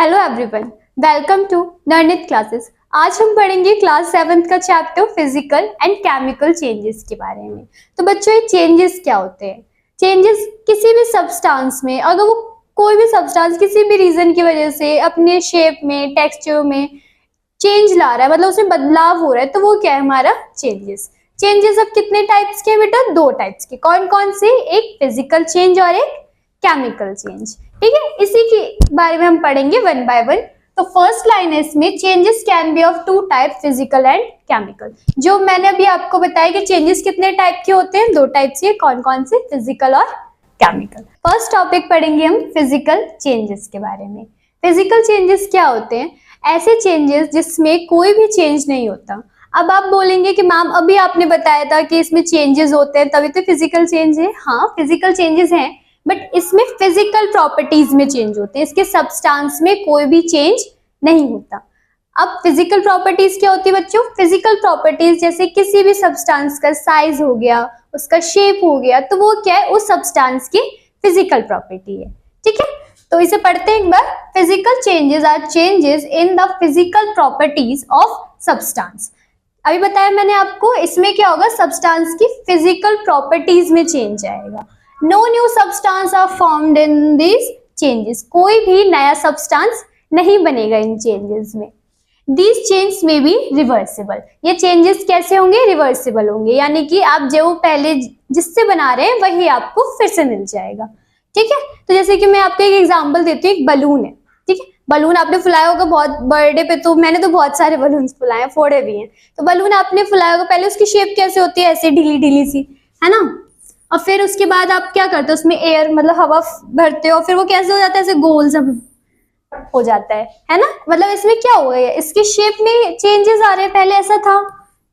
Hello everyone, welcome to नर्नित classes. आज हम पढ़ेंगे क्लास 7th का chapter physical and chemical changes के बारे में। तो बच्चों, ये चेंजेस क्या होते हैं? चेंजेस किसी भी सब्सटेंस में, अगर वो कोई भी सब्सटेंस किसी भी रीजन की वजह से अपने शेप में, टेक्सचर में चेंज ला रहा है, मतलब उसमें बदलाव हो रहा है, तो वो क्या है हमारा चेंजेस। चेंजेस अब कितने टाइप्स के बेटा? 2 टाइप्स के। कौन कौन से? एक फिजिकल चेंज और एक केमिकल चेंज। ठीक है, इसी के बारे में हम पढ़ेंगे वन बाय वन। तो फर्स्ट लाइन है इसमें, changes can be of 2 type, physical and chemical. जो मैंने अभी आपको बताया कि चेंजेस कितने टाइप के होते हैं, 2 टाइप्स के। कौन कौन से? फिजिकल और केमिकल। फर्स्ट टॉपिक पढ़ेंगे हम फिजिकल चेंजेस के बारे में। फिजिकल चेंजेस क्या होते हैं? ऐसे चेंजेस जिसमें कोई भी चेंज नहीं होता। अब आप बोलेंगे कि मैम अभी आपने बताया था कि इसमें चेंजेस होते हैं तभी तो फिजिकल चेंज है। हाँ, फिजिकल चेंजेस हैं, बट इसमें फिजिकल प्रॉपर्टीज में चेंज होते हैं, इसके सब्सटेंस में कोई भी चेंज नहीं होता। अब फिजिकल प्रॉपर्टीज क्या होती है बच्चों? फिजिकल प्रॉपर्टीज जैसे किसी भी सब्सटेंस का साइज हो गया, उसका शेप हो गया, तो वो क्या है? उस सब्सटेंस की फिजिकल प्रॉपर्टी है। ठीक है, तो इसे पढ़ते हैं एक बार। Physical changes are changes in the physical properties of substance. अभी बताया मैंने आपको, इसमें क्या होगा? सब्सटेंस की फिजिकल प्रॉपर्टीज में चेंज आएगा। No new substance are formed in this changes. कोई भी नया सब्सटेंस नहीं बनेगा इन चेंजेस में। These changes may be reversible। ये चेंजेस कैसे होंगे? रिवर्सिबल होंगे, यानी कि आप जो पहले जिससे बना रहे हैं वही आपको फिर से मिल जाएगा। ठीक है, तो जैसे कि मैं आपको एक एग्जांपल देती हूँ। एक बलून है, ठीक है, बलून आपने फुलाया होगा बहुत बर्थडे पे, तो मैंने तो बहुत सारे बलून फुलाए हैं, फोड़े भी हैं। तो बलून आपने फुलाया होगा, पहले उसकी शेप कैसे होती है? ऐसे ढीली ढीली सी, है ना। और फिर उसके बाद आप क्या करते हो? उसमें एयर मतलब हवा भरते हो, फिर वो कैसे हो जाता है? ऐसे गोल सब हो जाता है ना। मतलब इसमें क्या हो गया? इसके शेप में चेंजेस आ रहे हैं। पहले ऐसा था,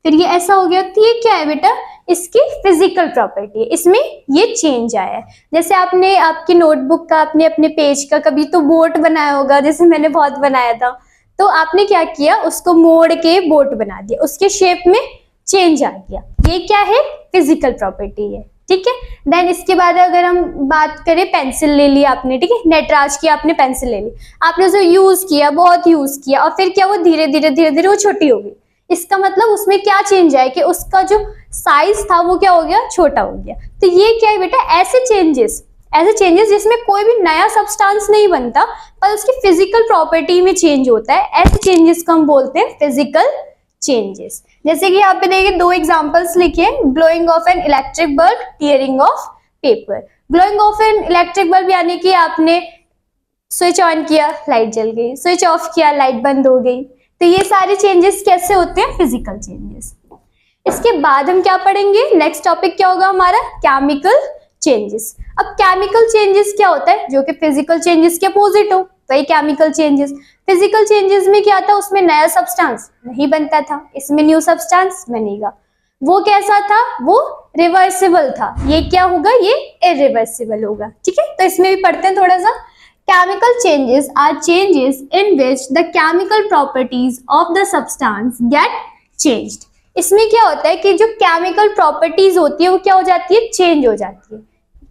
फिर ये ऐसा हो गया। तो ये क्या है बेटा? इसकी फिजिकल प्रॉपर्टी है, इसमें ये चेंज आया है। जैसे आपने आपकी नोटबुक का, आपने अपने पेज का कभी तो बोट बनाया होगा, जैसे मैंने बहुत बनाया था। तो आपने क्या किया? उसको मोड़ के बोट बना दिया, उसके शेप में चेंज आ गया। ये क्या है? फिजिकल प्रॉपर्टी है। ठीक है, देन इसके बाद अगर हम बात करें, पेंसिल ले ली आपने, ठीक है, नटराज की आपने पेंसिल ले ली, आपने उसे यूज किया, बहुत यूज किया, और फिर क्या? वो धीरे धीरे वो छोटी हो गई। इसका मतलब उसमें क्या चेंज है कि उसका जो साइज था वो क्या हो गया? छोटा हो गया। तो ये क्या है बेटा? ऐसे चेंजेस जिसमें कोई भी नया सब्सटेंस नहीं बनता, पर उसकी फिजिकल प्रॉपर्टी में चेंज होता है, ऐसे चेंजेस को हम बोलते हैं फिजिकल चेंजेस। जैसे कि यहाँ पे देखिए 2 एग्जांपल्स लिखे, blowing of an electric bulb, tearing of paper. Blowing of an electric bulb यानी कि आपने स्विच ऑन किया, लाइट जल गई, स्विच ऑफ किया, लाइट बंद हो गई। तो ये सारे चेंजेस कैसे होते हैं? Physical changes. इसके बाद हम क्या पढ़ेंगे? नेक्स्ट टॉपिक क्या होगा हमारा? Chemical changes. अब केमिकल चेंजेस क्या होता है? जो कि फिजिकल चेंजेस के अपोजिट हो, वही केमिकल चेंजेस। फिजिकल चेंजेस में क्या था? उसमें नया सब्सटेंस नहीं बनता था, इसमें न्यू सब्सटेंस बनेगा। वो कैसा था? वो रिवर्सिबल था। ये क्या होगा? ये इरिवर्सिबल होगा। ठीक है, तो इसमें भी पढ़ते हैं थोड़ा सा। Chemical changes are changes in which the chemical properties of the substance get changed. इसमें क्या होता है कि जो केमिकल प्रॉपर्टीज होती है वो क्या हो जाती है? चेंज हो जाती है।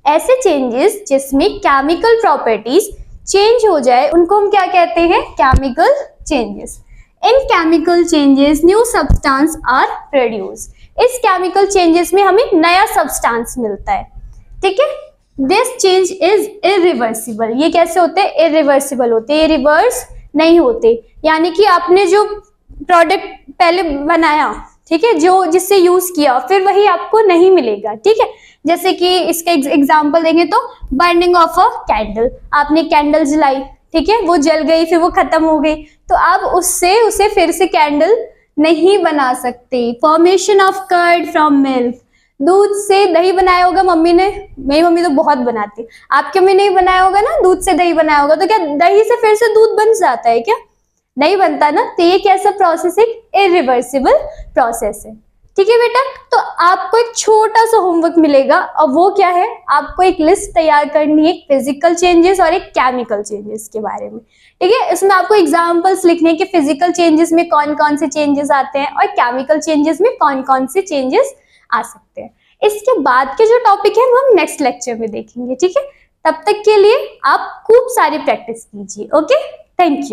ऐसे चेंजेस जिसमें केमिकल प्रॉपर्टीज चेंज हो जाए उनको हम क्या कहते हैं? Chemical changes. In chemical changes new substance are produced. इस केमिकल चेंजेस में हमें नया सब्सटेंस मिलता है। ठीक है, दिस चेंज इज इरिवर्सिबल। ये कैसे होते हैं? इरिवर्सिबल होते हैं, ये रिवर्स नहीं होते। यानी कि आपने जो प्रोडक्ट पहले बनाया, ठीक है, जो जिससे यूज किया, फिर वही आपको नहीं मिलेगा। ठीक है, जैसे कि इसका एग्जांपल देंगे तो बर्निंग ऑफ अ कैंडल। आपने कैंडल जलाई, ठीक है, वो जल गई, फिर वो खत्म हो गई, तो आप उससे उसे फिर से कैंडल नहीं बना सकते। Formation of curd from milk. दूध से दही बनाया होगा मम्मी ने, मेरी मम्मी तो बहुत बनाती, आपकी मम्मी नहीं बनाया होगा ना, दूध से दही बनाया होगा, तो क्या दही से फिर से दूध बन जाता है क्या? नहीं बनता ना। तो ये कैसा प्रोसेस है? इरिवर्सिबल प्रोसेस है। ठीक है बेटा, तो आपको एक छोटा सा होमवर्क मिलेगा, और वो क्या है? आपको एक लिस्ट तैयार करनी है फिजिकल चेंजेस और एक केमिकल चेंजेस के बारे में। ठीक है, इसमें आपको एग्जांपल्स लिखने हैं कि फिजिकल चेंजेस में कौन कौन से चेंजेस आते हैं और केमिकल चेंजेस में कौन कौन से चेंजेस आ सकते हैं। इसके बाद के जो टॉपिक है वो हम नेक्स्ट लेक्चर में देखेंगे। ठीक है, तब तक के लिए आप खूब सारी प्रैक्टिस कीजिए। ओके। Thank you.